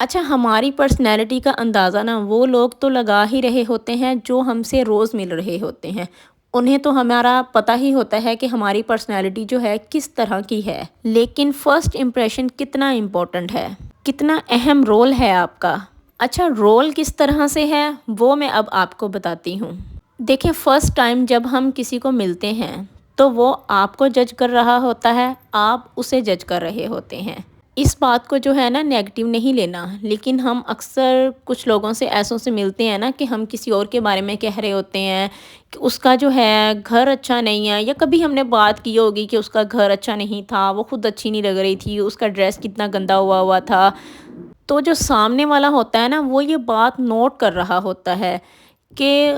اچھا، ہماری پرسنالٹی کا اندازہ نا وہ لوگ تو لگا ہی رہے ہوتے ہیں جو ہم سے روز مل رہے ہوتے ہیں، انہیں تو ہمارا پتہ ہی ہوتا ہے کہ ہماری پرسنالٹی جو ہے کس طرح کی ہے، لیکن فرسٹ امپریشن کتنا امپورٹنٹ ہے، کتنا اہم رول ہے آپ کا۔ اچھا، رول کس طرح سے ہے وہ میں اب آپ کو بتاتی ہوں۔ دیکھیں، فرسٹ ٹائم جب ہم کسی کو ملتے ہیں تو وہ آپ کو جج کر رہا ہوتا ہے، آپ اسے جج کر رہے ہوتے ہیں۔ اس بات کو جو ہے نا نیگیٹو نہیں لینا، لیکن ہم اکثر کچھ لوگوں سے ایسوں سے ملتے ہیں نا کہ ہم کسی اور کے بارے میں کہہ رہے ہوتے ہیں کہ اس کا جو ہے گھر اچھا نہیں ہے، یا کبھی ہم نے بات کی ہوگی کہ اس کا گھر اچھا نہیں تھا، وہ خود اچھی نہیں لگ رہی تھی، اس کا ڈریس کتنا گندا ہوا ہوا تھا۔ تو جو سامنے والا ہوتا ہے نا وہ یہ بات نوٹ کر رہا ہوتا ہے کہ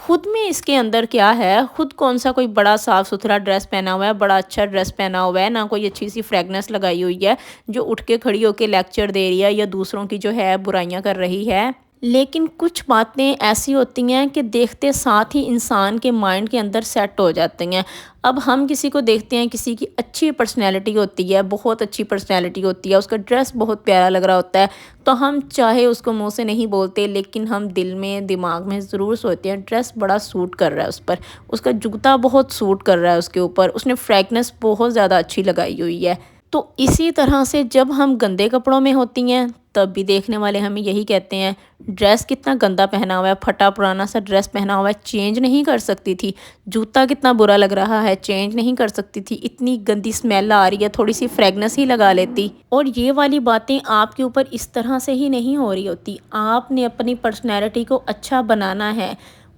خود میں اس کے اندر کیا ہے، خود کون سا کوئی بڑا صاف ستھرا ڈریس پہنا ہوا ہے، بڑا اچھا ڈریس پہنا ہوا ہے، نہ کوئی اچھی سی فریگنس لگائی ہوئی ہے جو اٹھ کے کھڑی ہو کے لیکچر دے رہی ہے یا دوسروں کی جو ہے برائیاں کر رہی ہے۔ لیکن کچھ باتیں ایسی ہوتی ہیں کہ دیکھتے ساتھ ہی انسان کے مائنڈ کے اندر سیٹ ہو جاتی ہیں۔ اب ہم کسی کو دیکھتے ہیں، کسی کی اچھی پرسنالٹی ہوتی ہے، بہت اچھی پرسنالٹی ہوتی ہے، اس کا ڈریس بہت پیارا لگ رہا ہوتا ہے، تو ہم چاہے اس کو منہ سے نہیں بولتے لیکن ہم دل میں دماغ میں ضرور سوچتے ہیں ڈریس بڑا سوٹ کر رہا ہے اس پر، اس کا جوتا بہت سوٹ کر رہا ہے اس کے اوپر، اس نے فریگنس بہت زیادہ اچھی لگائی ہوئی ہے۔ تو اسی طرح سے جب ہم گندے کپڑوں میں ہوتی ہیں تب بھی دیکھنے والے ہمیں یہی کہتے ہیں ڈریس کتنا گندا پہنا ہوا ہے، پھٹا پرانا سا ڈریس پہنا ہوا ہے، چینج نہیں کر سکتی تھی، جوتا کتنا برا لگ رہا ہے، چینج نہیں کر سکتی تھی، اتنی گندی اسمیل آ رہی ہے، تھوڑی سی فریگنس ہی لگا لیتی۔ اور یہ والی باتیں آپ کے اوپر اس طرح سے ہی نہیں ہو رہی ہوتی، آپ نے اپنی پرسنالٹی کو اچھا بنانا ہے،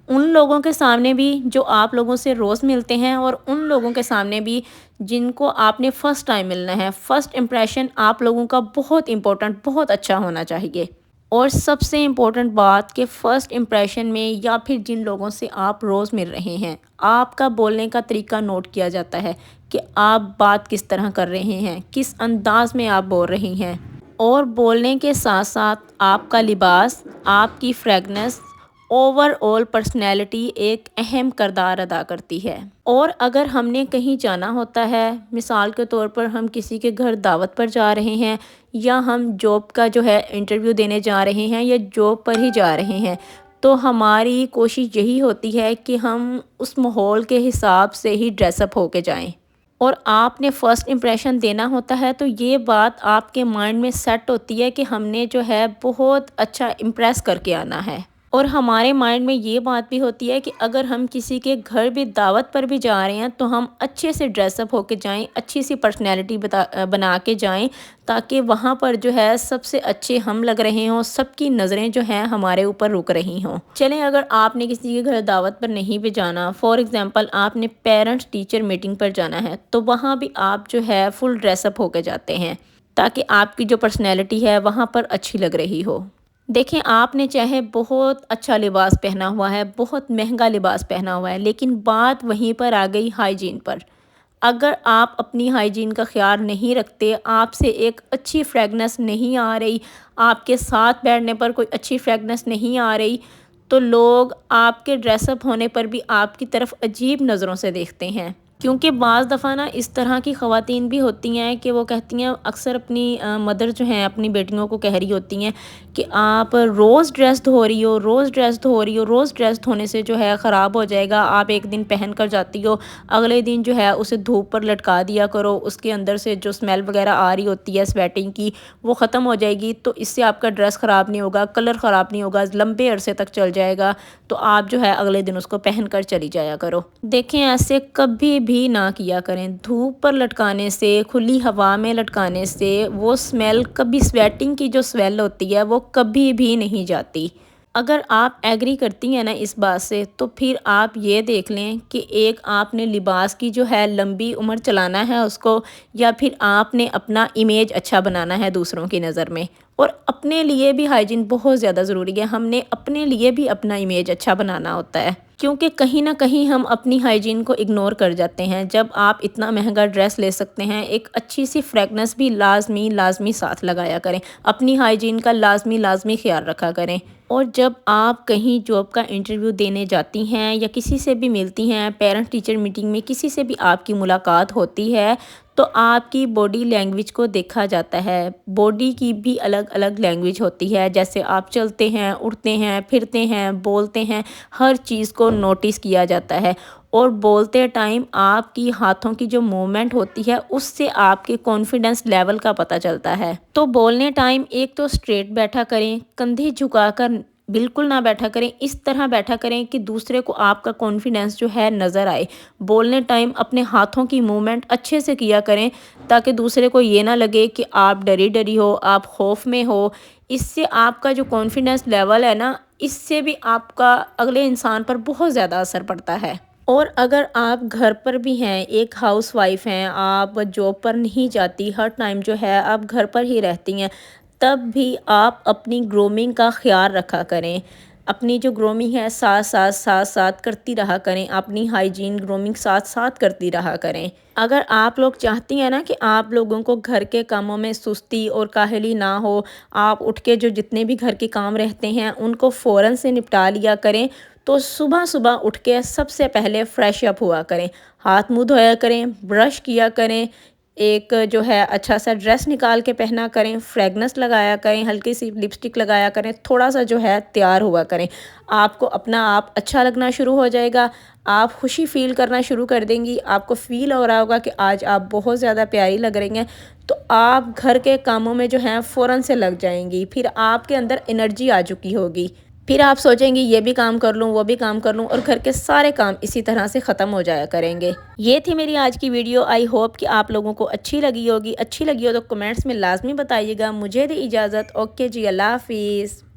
ان لوگوں کے سامنے بھی جو آپ لوگوں سے روز ملتے ہیں اور ان لوگوں کے سامنے بھی جن کو آپ نے فرسٹ ٹائم ملنا ہے۔ فرسٹ امپریشن آپ لوگوں کا بہت امپورٹنٹ، بہت اچھا ہونا چاہیے۔ اور سب سے امپورٹنٹ بات کہ فرسٹ امپریشن میں یا پھر جن لوگوں سے آپ روز مل رہے ہیں، آپ کا بولنے کا طریقہ نوٹ کیا جاتا ہے کہ آپ بات کس طرح کر رہے ہیں، کس انداز میں آپ بول رہی ہیں۔ اور بولنے کے ساتھ ساتھ آپ کا لباس، آپ کی فریگنس، اوور آل پرسنالٹی ایک اہم کردار ادا کرتی ہے۔ اور اگر ہم نے کہیں جانا ہوتا ہے، مثال کے طور پر ہم کسی کے گھر دعوت پر جا رہے ہیں، یا ہم جاب کا جو ہے انٹرویو دینے جا رہے ہیں، یا جاب پر ہی جا رہے ہیں، تو ہماری کوشش یہی ہوتی ہے کہ ہم اس ماحول کے حساب سے ہی ڈریس اپ ہو کے جائیں۔ اور آپ نے فرسٹ امپریشن دینا ہوتا ہے تو یہ بات آپ کے مائنڈ میں سیٹ ہوتی ہے کہ ہم نے جو ہے بہت اچھا امپریس کر کے آنا ہے۔ اور ہمارے مائنڈ میں یہ بات بھی ہوتی ہے کہ اگر ہم کسی کے گھر بھی دعوت پر بھی جا رہے ہیں تو ہم اچھے سے ڈریس اپ ہو کے جائیں، اچھی سی پرسنالٹی بنا کے جائیں، تاکہ وہاں پر جو ہے سب سے اچھے ہم لگ رہے ہوں، سب کی نظریں جو ہیں ہمارے اوپر رک رہی ہوں۔ چلیں، اگر آپ نے کسی کے گھر دعوت پر نہیں بھی جانا، فار ایگزامپل آپ نے پیرنٹس ٹیچر میٹنگ پر جانا ہے، تو وہاں بھی آپ جو ہے فل ڈریس اپ ہو کے جاتے ہیں تاکہ آپ کی جو پرسنالٹی ہے وہاں پر اچھی لگ رہی ہو۔ دیکھیں، آپ نے چاہے بہت اچھا لباس پہنا ہوا ہے، بہت مہنگا لباس پہنا ہوا ہے، لیکن بات وہیں پر آ گئی ہائیجین پر۔ اگر آپ اپنی ہائیجین کا خیال نہیں رکھتے، آپ سے ایک اچھی فریگنس نہیں آ رہی، آپ کے ساتھ بیٹھنے پر کوئی اچھی فریگنس نہیں آ رہی، تو لوگ آپ کے ڈریس اپ ہونے پر بھی آپ کی طرف عجیب نظروں سے دیکھتے ہیں۔ کیونکہ بعض دفعہ نا اس طرح کی خواتین بھی ہوتی ہیں کہ وہ کہتی ہیں، اکثر اپنی مدر جو ہیں اپنی بیٹیوں کو کہہ رہی ہوتی ہیں کہ آپ روز ڈریسڈ ہو رہی ہو، روز ڈریسڈ ہو رہی ہو، روز ڈریسڈ ہونے سے جو ہے خراب ہو جائے گا، آپ ایک دن پہن کر جاتی ہو، اگلے دن جو ہے اسے دھوپ پر لٹکا دیا کرو، اس کے اندر سے جو اسمیل وغیرہ آ رہی ہوتی ہے سویٹنگ کی وہ ختم ہو جائے گی، تو اس سے آپ کا ڈریس خراب نہیں ہوگا، کلر خراب نہیں ہوگا، لمبے عرصے تک چل جائے گا، تو آپ جو ہے اگلے دن اس کو پہن کر چلی جایا کرو۔ دیکھیں، ایسے کبھی بھی نہ کیا کریں، دھوپ پر لٹکانے سے، کھلی ہوا میں لٹکانے سے وہ اسمیل کبھی، سویٹنگ کی جو اسمیل ہوتی ہے وہ کبھی بھی نہیں جاتی۔ اگر آپ ایگری کرتی ہیں نا اس بات سے، تو پھر آپ یہ دیکھ لیں کہ ایک آپ نے لباس کی جو ہے لمبی عمر چلانا ہے اس کو، یا پھر آپ نے اپنا امیج اچھا بنانا ہے دوسروں کی نظر میں۔ اور اپنے لیے بھی ہائیجین بہت زیادہ ضروری ہے، ہم نے اپنے لیے بھی اپنا امیج اچھا بنانا ہوتا ہے، کیونکہ کہیں نہ کہیں ہم اپنی ہائیجین کو اگنور کر جاتے ہیں۔ جب آپ اتنا مہنگا ڈریس لے سکتے ہیں، ایک اچھی سی فریگنس بھی لازمی ساتھ لگایا کریں، اپنی ہائیجین کا لازمی خیال رکھا کریں۔ اور جب آپ کہیں جاب کا انٹرویو دینے جاتی ہیں یا کسی سے بھی ملتی ہیں، پیرنٹ ٹیچر میٹنگ میں کسی سے بھی آپ کی ملاقات ہوتی ہے، تو آپ کی باڈی لینگویج کو دیکھا جاتا ہے۔ باڈی کی بھی الگ الگ لینگویج ہوتی ہے، جیسے آپ چلتے ہیں، اٹھتے ہیں، پھرتے ہیں، بولتے ہیں، ہر چیز کو نوٹس کیا جاتا ہے۔ اور بولتے ٹائم آپ کی ہاتھوں کی جو موومنٹ ہوتی ہے اس سے آپ کے کانفیڈنس لیول کا پتہ چلتا ہے۔ تو بولنے ٹائم ایک تو اسٹریٹ بیٹھا کریں، کندھے جھکا کر بالکل نہ بیٹھا کریں، اس طرح بیٹھا کریں کہ دوسرے کو آپ کا کانفیڈنس جو ہے نظر آئے۔ بولنے ٹائم اپنے ہاتھوں کی موومنٹ اچھے سے کیا کریں تاکہ دوسرے کو یہ نہ لگے کہ آپ ڈری ڈری ہو، آپ خوف میں ہو۔ اس سے آپ کا جو کانفیڈنس لیول ہے نا، اس سے بھی آپ کا اگلے انسان پر بہت زیادہ اثر پڑتا ہے۔ اور اگر آپ گھر پر بھی ہیں، ایک ہاؤس وائف ہیں، آپ جاب پر نہیں جاتی، ہر ٹائم جو ہے آپ گھر پر ہی رہتی ہیں، تب بھی آپ اپنی گرومنگ کا خیال رکھا کریں۔ اپنی جو گرومنگ ہے ساتھ کرتی رہا کریں، اپنی ہائیجین گرومنگ ساتھ کرتی رہا کریں۔ اگر آپ لوگ چاہتی ہیں نا کہ آپ لوگوں کو گھر کے کاموں میں سستی اور کاہلی نہ ہو، آپ اٹھ کے جو جتنے بھی گھر کے کام رہتے ہیں ان کو فوراً سے نپٹا لیا کریں، تو صبح اٹھ کے سب سے پہلے فریش اپ ہوا کریں، ہاتھ منہ دھویا کریں، برش کیا کریں، ایک جو ہے اچھا سا ڈریس نکال کے پہنا کریں، فریگنس لگایا کریں، ہلکی سی لپسٹک لگایا کریں، تھوڑا سا جو ہے تیار ہوا کریں۔ آپ کو اپنا آپ اچھا لگنا شروع ہو جائے گا، آپ خوشی فیل کرنا شروع کر دیں گی، آپ کو فیل ہو رہا ہوگا کہ آج آپ بہت زیادہ پیاری لگ رہی ہیں، تو آپ گھر کے کاموں میں جو ہیں فوراً سے لگ جائیں گی، پھر آپ کے اندر انرجی آ چکی ہوگی، پھر آپ سوچیں گی یہ بھی کام کر لوں، وہ بھی کام کر لوں، اور گھر کے سارے کام اسی طرح سے ختم ہو جایا کریں گے۔ یہ تھی میری آج کی ویڈیو، آئی ہوپ کہ آپ لوگوں کو اچھی لگی ہوگی۔ اچھی لگی ہو تو کمنٹس میں لازمی بتائیے گا۔ مجھے دی اجازت، اوکے جی، اللہ حافظ۔